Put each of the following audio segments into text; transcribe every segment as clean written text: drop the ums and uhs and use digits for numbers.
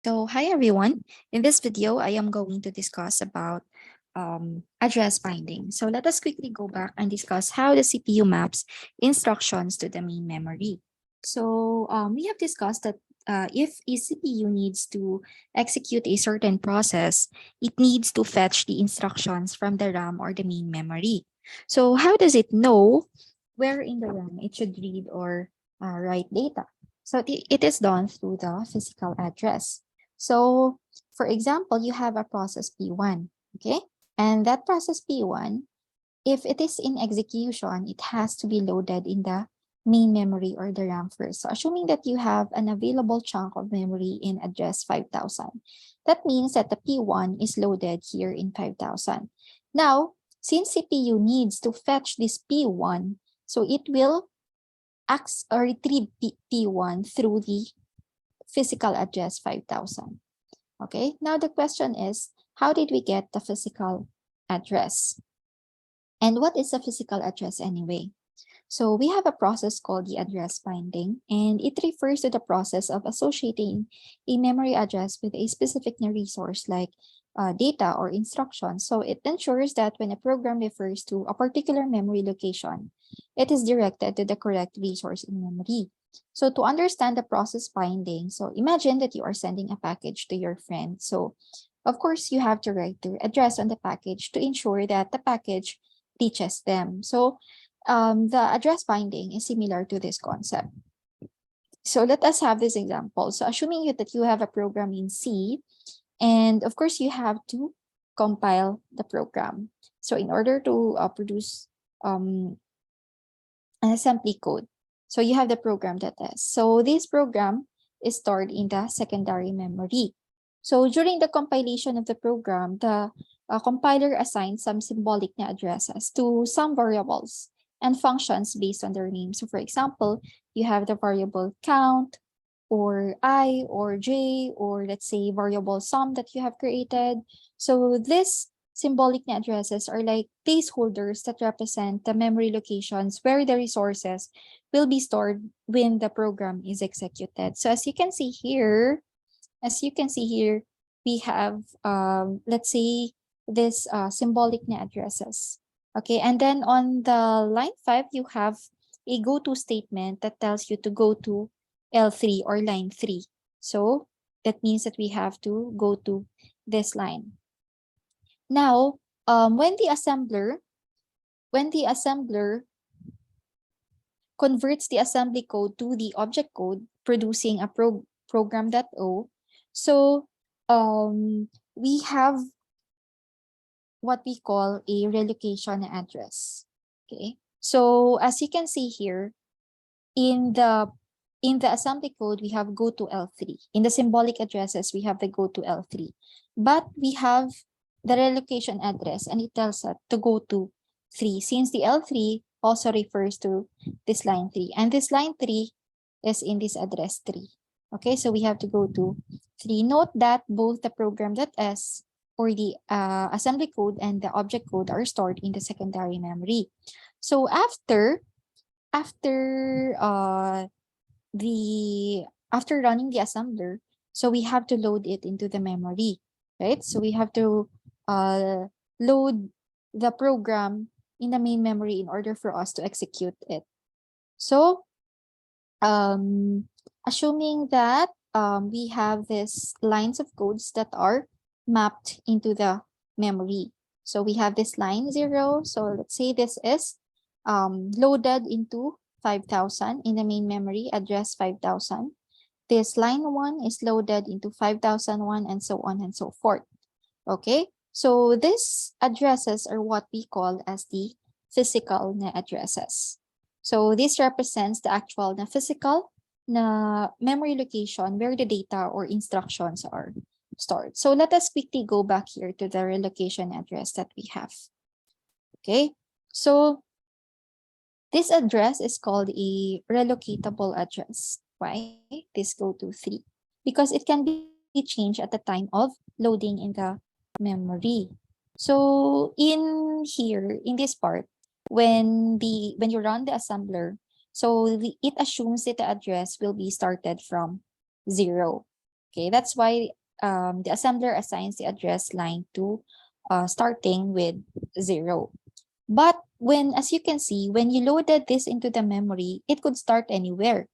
So hi everyone. In this video, I am going to discuss about address binding. So let us quickly go back and discuss how the CPU maps instructions to the main memory. So we have discussed that if a CPU needs to execute a certain process, it needs to fetch the instructions from the RAM or the main memory. So how does it know where in the RAM it should read or write data? So it is done through the physical address. So for example, you have a process P1, okay? And that process P1, if it is in execution, it has to be loaded in the main memory or the RAM first. So assuming that you have an available chunk of memory in address 5000, that means that the P1 is loaded here in 5000. Now, since CPU needs to fetch this P1, so it will retrieve P1 through the physical address 5000. Okay, now the question is, how did we get the physical address? And what is a physical address anyway? So we have a process called the address binding, and it refers to the process of associating a memory address with a specific resource like data or instructions. So it ensures that when a program refers to a particular memory location, it is directed to the correct resource in memory. So to understand the process binding, so imagine that you are sending a package to your friend. So of course, you have to write their address on the package to ensure that the package reaches them. So the address binding is similar to this concept. So let us have this example. So assuming that you have a program in C, and of course you have to compile the program. So in order to produce an assembly code, so you have the program.s. So this program is stored in the secondary memory. So during the compilation of the program, the compiler assigns some symbolic addresses to some variables and functions based on their name. So for example, you have the variable count or I or J, or let's say variable sum that you have created. So these symbolic addresses are like placeholders that represent the memory locations where the resources will be stored when the program is executed. So as you can see here, we have, let's say, this symbolic addresses. Okay, and then on the line 5, you have a go-to statement that tells you to go to L3 or line 3. So that means that we have to go to this line. Now, when the assembler converts the assembly code to the object code, producing a program.o, so we have what we call a relocation address. Okay, so as you can see here, in the assembly code, we have go to L3. In the symbolic addresses, we have the go to L3. But we have the relocation address, and it tells us to go to 3, since the L3 also refers to this line 3. And this line 3 is in this address 3. Okay, so we have to go to 3. Note that both the program.s or the assembly code and the object code are stored in the secondary memory. So after running the assembler, so we have to load it into the memory, right? So we have to load the program in the main memory in order for us to execute it. So assuming that we have these lines of codes that are mapped into the memory. So we have this line 0. So let's say this is loaded into 5000 in the main memory, address 5000. This line 1 is loaded into 5001, and so on and so forth. Okay, so these addresses are what we call as the physical addresses. So this represents the actual physical memory location where the data or instructions are stored. So let us quickly go back here to the relocation address that we have. Okay, so this address is called a relocatable address. Why? This go to 3. Because it can be changed at the time of loading in the memory. So in here, in this part, when you run the assembler, so it assumes that the address will be started from 0. Okay, that's why the assembler assigns the address line to starting with 0. But as you can see, when you loaded this into the memory, it could start anywhere.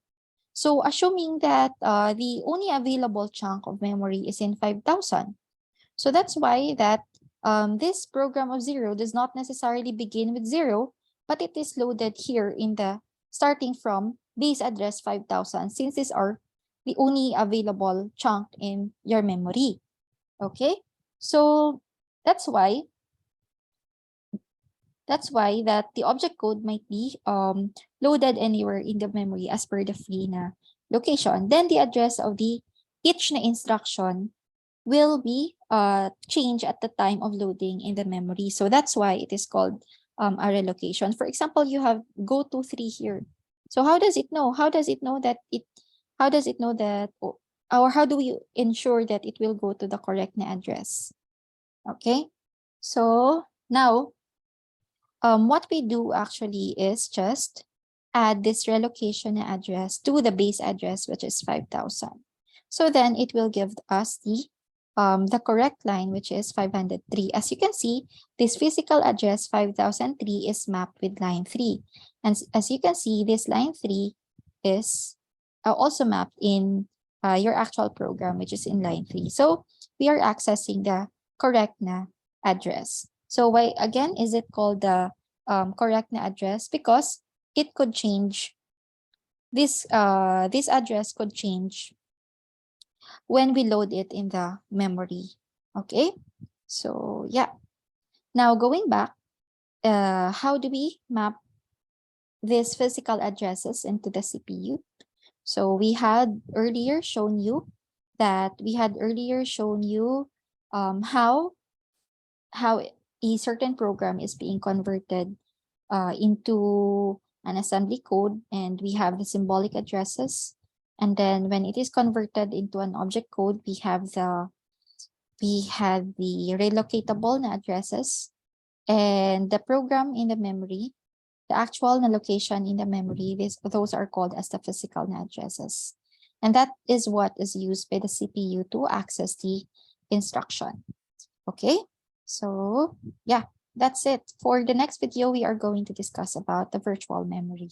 So assuming that the only available chunk of memory is in 5,000. So that's why that this program of 0 does not necessarily begin with 0, but it is loaded here in the starting from base address 5,000, since these are the only available chunk in your memory. Okay, so that's why that the object code might be loaded anywhere in the memory as per the free na location. Then the address of the each na instruction will be changed at the time of loading in the memory. So that's why it is called a relocation. For example, you have go to 3 here. So how does it know? How does it know that or how do we ensure that it will go to the correct na address? Okay. So now what we do actually is just add this relocation address to the base address, which is 5,000. So then it will give us the correct line, which is 503. As you can see, this physical address 5003 is mapped with line 3. And as you can see, this line 3 is also mapped in your actual program, which is in line 3. So we are accessing the correct na address. So why again is it called the correct na address? Because it could change. This address could change when we load it in the memory. Okay, so yeah. Now going back, how do we map these physical addresses into the CPU? So we had earlier shown you how a certain program is being converted into an assembly code, and we have the symbolic addresses. And then when it is converted into an object code, we have the relocatable addresses, and the program in the memory, the actual location in the memory, those are called as the physical addresses. And that is what is used by the CPU to access the instruction. Okay, so yeah, that's it. For the next video, we are going to discuss about the virtual memory.